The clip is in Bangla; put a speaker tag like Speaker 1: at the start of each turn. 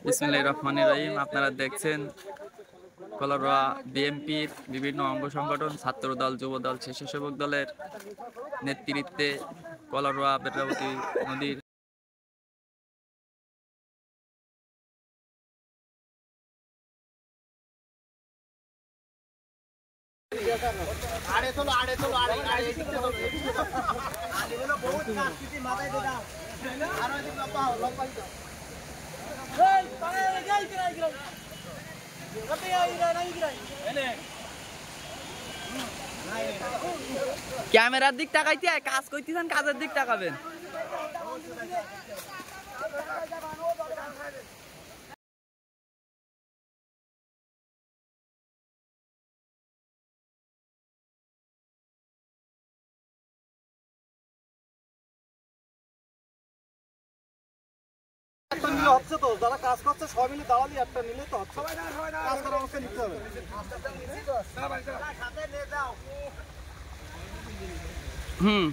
Speaker 1: বিসমিল্লাহির রহমানির রহিম। আপনারা দেখছেন কলারোয়া বিএনপির বিভিন্ন অঙ্গ সংগঠন, ছাত্রদল, যুবদল, স্বেচ্ছাসেবক দলের নেতৃত্বে কলারোয়া বেতরাবতী নদীর ক্যামেরার দিক তাকাইতে কাজ করতেছেন, কাজের দিক তাকাবেন।
Speaker 2: হচ্ছে তো যারা কাজ করছে সবাই মিলে দাঁড়ালি একটা নিলে তো হচ্ছে কাজ করার অবস্থা নিতে হবে।
Speaker 1: হুম।